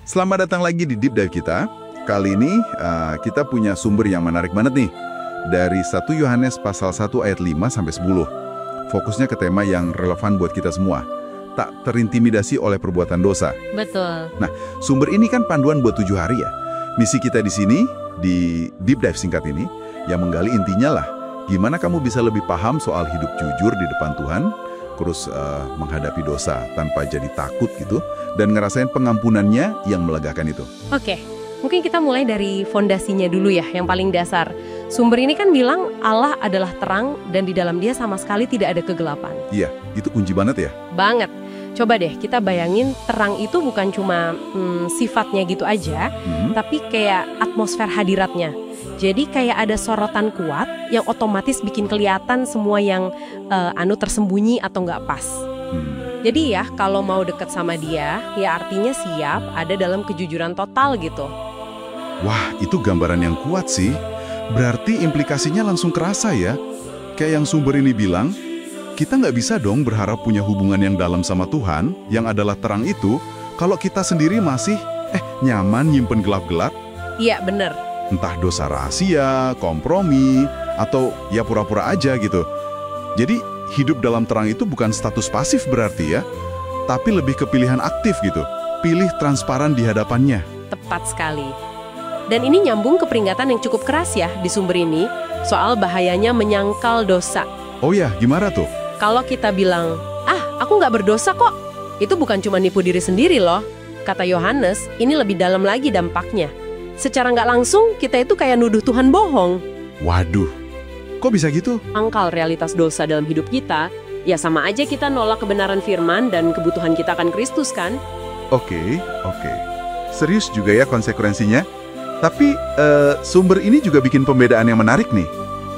Selamat datang lagi di Deep Dive kita. Kali ini kita punya sumber yang menarik banget nih. Dari 1 Yohanes pasal 1 ayat 5-10. Fokusnya ke tema yang relevan buat kita semua. Tak terintimidasi oleh perbuatan dosa. Betul. Nah, sumber ini kan panduan buat 7 hari ya. Misi kita di sini, di Deep Dive singkat ini, yang menggali intinya lah. Gimana kamu bisa lebih paham soal hidup jujur di depan Tuhan, terus menghadapi dosa tanpa jadi takut gitu, dan ngerasain pengampunannya yang melegakan itu. Oke, mungkin kita mulai dari fondasinya dulu ya, yang paling dasar. Sumber ini kan bilang Allah adalah terang dan di dalam dia sama sekali tidak ada kegelapan. Iya, itu kunci banget ya. Banget. Coba deh kita bayangin terang itu bukan cuma sifatnya gitu aja, tapi kayak atmosfer hadiratnya. Jadi kayak ada sorotan kuat yang otomatis bikin kelihatan semua yang tersembunyi atau nggak pas. Jadi ya kalau mau deket sama dia, ya artinya siap ada dalam kejujuran total gitu. Wah, itu gambaran yang kuat sih. Berarti implikasinya langsung kerasa ya. Kayak yang sumber ini bilang, kita nggak bisa dong berharap punya hubungan yang dalam sama Tuhan, yang adalah terang itu, kalau kita sendiri masih nyaman nyimpen gelap-gelap. Iya, bener. Entah dosa rahasia, kompromi, atau ya pura-pura aja gitu. Jadi hidup dalam terang itu bukan status pasif berarti ya, tapi lebih ke pilihan aktif gitu. Pilih transparan di hadapannya. Tepat sekali. Dan ini nyambung ke peringatan yang cukup keras ya di sumber ini, soal bahayanya menyangkal dosa. Oh ya, gimana tuh? Kalau kita bilang, aku nggak berdosa kok, itu bukan cuma nipu diri sendiri loh. Kata Yohanes, ini lebih dalam lagi dampaknya. Secara nggak langsung, kita itu kayak nuduh Tuhan bohong. Waduh, kok bisa gitu? Angkal realitas dosa dalam hidup kita, ya sama aja kita nolak kebenaran firman dan kebutuhan kita akan Kristus kan? Oke. Serius juga ya konsekuensinya. Tapi sumber ini juga bikin pembedaan yang menarik nih.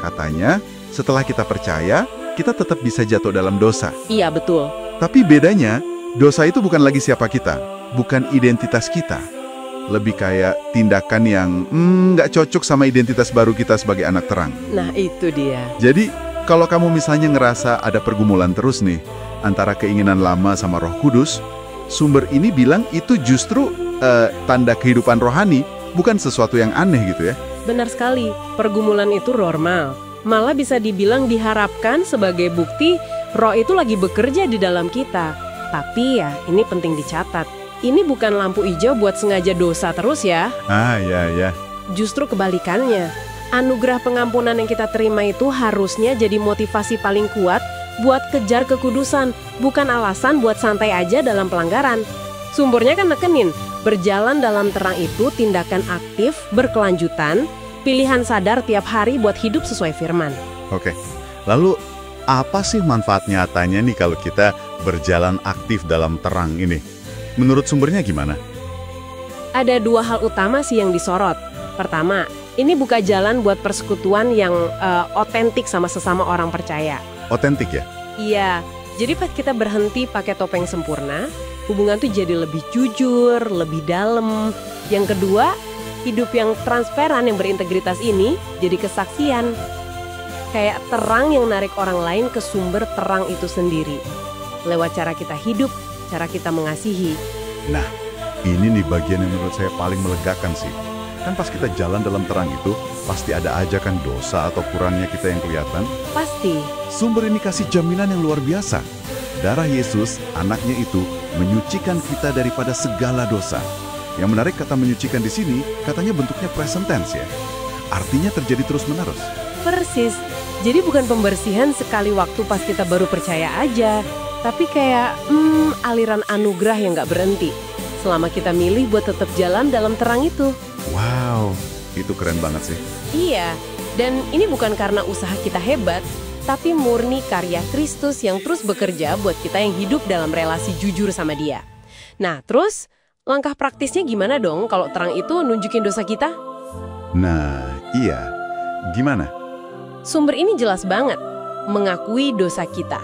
Katanya, setelah kita percaya, kita tetap bisa jatuh dalam dosa. Iya, betul. Tapi bedanya, dosa itu bukan lagi siapa kita, bukan identitas kita. Lebih kayak tindakan yang nggak cocok sama identitas baru kita sebagai anak terang. Nah, itu dia. Jadi, kalau kamu misalnya ngerasa ada pergumulan terus nih, antara keinginan lama sama Roh Kudus, sumber ini bilang itu justru tanda kehidupan rohani, bukan sesuatu yang aneh gitu ya. Benar sekali, pergumulan itu normal. Malah bisa dibilang diharapkan sebagai bukti roh itu lagi bekerja di dalam kita. Tapi ya, ini penting dicatat. Ini bukan lampu hijau buat sengaja dosa terus ya. Ya. Justru kebalikannya. Anugerah pengampunan yang kita terima itu harusnya jadi motivasi paling kuat buat kejar kekudusan, bukan alasan buat santai aja dalam pelanggaran. Sumbernya kan nekenin, berjalan dalam terang itu tindakan aktif, berkelanjutan, pilihan sadar tiap hari buat hidup sesuai firman. Oke, lalu apa sih manfaat nyatanya nih kalau kita berjalan aktif dalam terang ini? Menurut sumbernya gimana? Ada 2 hal utama sih yang disorot. Pertama, ini buka jalan buat persekutuan yang otentik sama sesama orang percaya. Otentik ya? Iya, jadi pas kita berhenti pakai topeng sempurna, hubungan tuh jadi lebih jujur, lebih dalam. Yang kedua, hidup yang transparan yang berintegritas ini jadi kesaksian. Kayak terang yang narik orang lain ke sumber terang itu sendiri. Lewat cara kita hidup, cara kita mengasihi. Nah, ini nih bagian yang menurut saya paling melegakan sih. Kan pas kita jalan dalam terang itu, pasti ada aja kan dosa atau kurangnya kita yang kelihatan. Pasti. Sumber ini kasih jaminan yang luar biasa. Darah Yesus, anaknya itu, menyucikan kita daripada segala dosa. Yang menarik kata menyucikan di sini, katanya bentuknya present tense ya. Artinya terjadi terus-menerus. Persis. Jadi bukan pembersihan sekali waktu pas kita baru percaya aja. Tapi kayak aliran anugerah yang gak berhenti. Selama kita milih buat tetap jalan dalam terang itu. Wow, itu keren banget sih. Iya, dan ini bukan karena usaha kita hebat, tapi murni karya Kristus yang terus bekerja buat kita yang hidup dalam relasi jujur sama Dia. Nah, terus langkah praktisnya gimana dong kalau terang itu nunjukin dosa kita? Nah, iya. Gimana? Sumber ini jelas banget, mengakui dosa kita.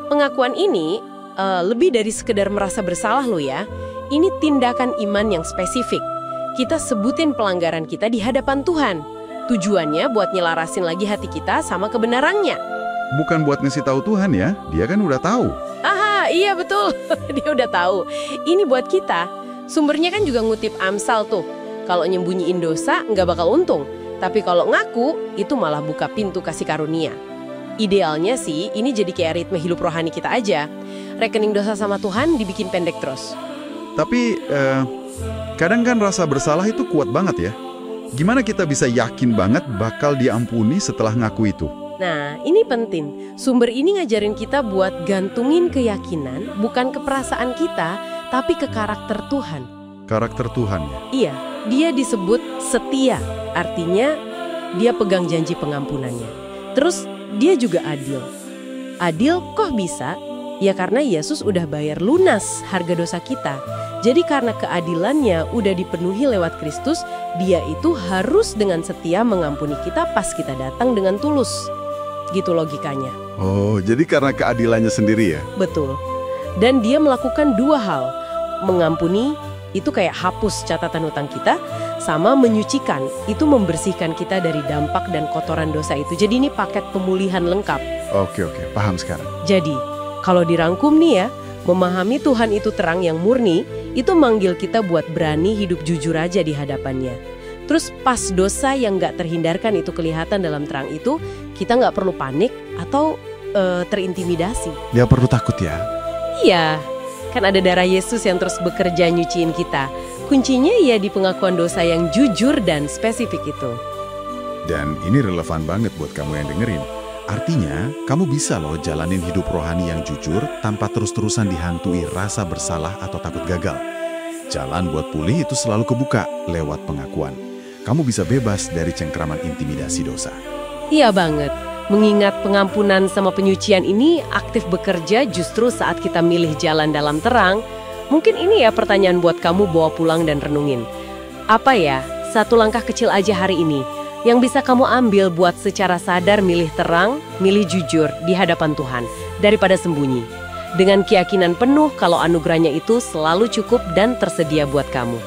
Pengakuan ini lebih dari sekedar merasa bersalah loh ya. Ini tindakan iman yang spesifik. Kita sebutin pelanggaran kita di hadapan Tuhan. Tujuannya buat nyelarasin lagi hati kita sama kebenarannya. Bukan buat ngasih tahu Tuhan ya, dia kan udah tahu. Iya betul, dia udah tahu. Ini buat kita, Sumbernya kan juga ngutip Amsal tuh. Kalau nyembunyiin dosa nggak bakal untung. Tapi kalau ngaku, itu malah buka pintu kasih karunia. Idealnya sih, ini jadi kayak ritme hidup rohani kita aja. Rekening dosa sama Tuhan dibikin pendek terus. Tapi kadang kan rasa bersalah itu kuat banget ya. Gimana kita bisa yakin banget bakal diampuni setelah ngaku itu? Nah, ini penting. Sumber ini ngajarin kita buat gantungin keyakinan, bukan ke perasaan kita, tapi ke karakter Tuhan. Karakter Tuhan ya? Iya, dia disebut setia. Artinya, dia pegang janji pengampunannya. Terus, dia juga adil. Adil kok bisa? Ya karena Yesus udah bayar lunas harga dosa kita. Jadi karena keadilannya udah dipenuhi lewat Kristus, dia itu harus dengan setia mengampuni kita pas kita datang dengan tulus. Gitu logikanya. Oh, jadi karena keadilannya sendiri ya? Betul. Dan dia melakukan dua hal. Mengampuni, itu kayak hapus catatan hutang kita, sama menyucikan, itu membersihkan kita dari dampak dan kotoran dosa itu. Jadi ini paket pemulihan lengkap. Oke, paham sekarang. Jadi, kalau dirangkum nih ya, memahami Tuhan itu terang yang murni, itu manggil kita buat berani hidup jujur aja di hadapannya. Terus pas dosa yang nggak terhindarkan itu kelihatan dalam terang itu, kita nggak perlu panik atau terintimidasi. Nggak perlu takut ya? Iya, kan ada darah Yesus yang terus bekerja nyuciin kita. Kuncinya ya di pengakuan dosa yang jujur dan spesifik itu. Dan ini relevan banget buat kamu yang dengerin. Artinya, kamu bisa loh jalanin hidup rohani yang jujur tanpa terus-terusan dihantui rasa bersalah atau takut gagal. Jalan buat pulih itu selalu kebuka lewat pengakuan. Kamu bisa bebas dari cengkraman intimidasi dosa. Iya banget. Mengingat pengampunan sama penyucian ini aktif bekerja justru saat kita milih jalan dalam terang. Mungkin ini ya pertanyaan buat kamu bawa pulang dan renungin. Apa ya, satu langkah kecil aja hari ini yang bisa kamu ambil buat secara sadar milih terang, milih jujur di hadapan Tuhan, daripada sembunyi. Dengan keyakinan penuh kalau anugerahnya itu selalu cukup dan tersedia buat kamu.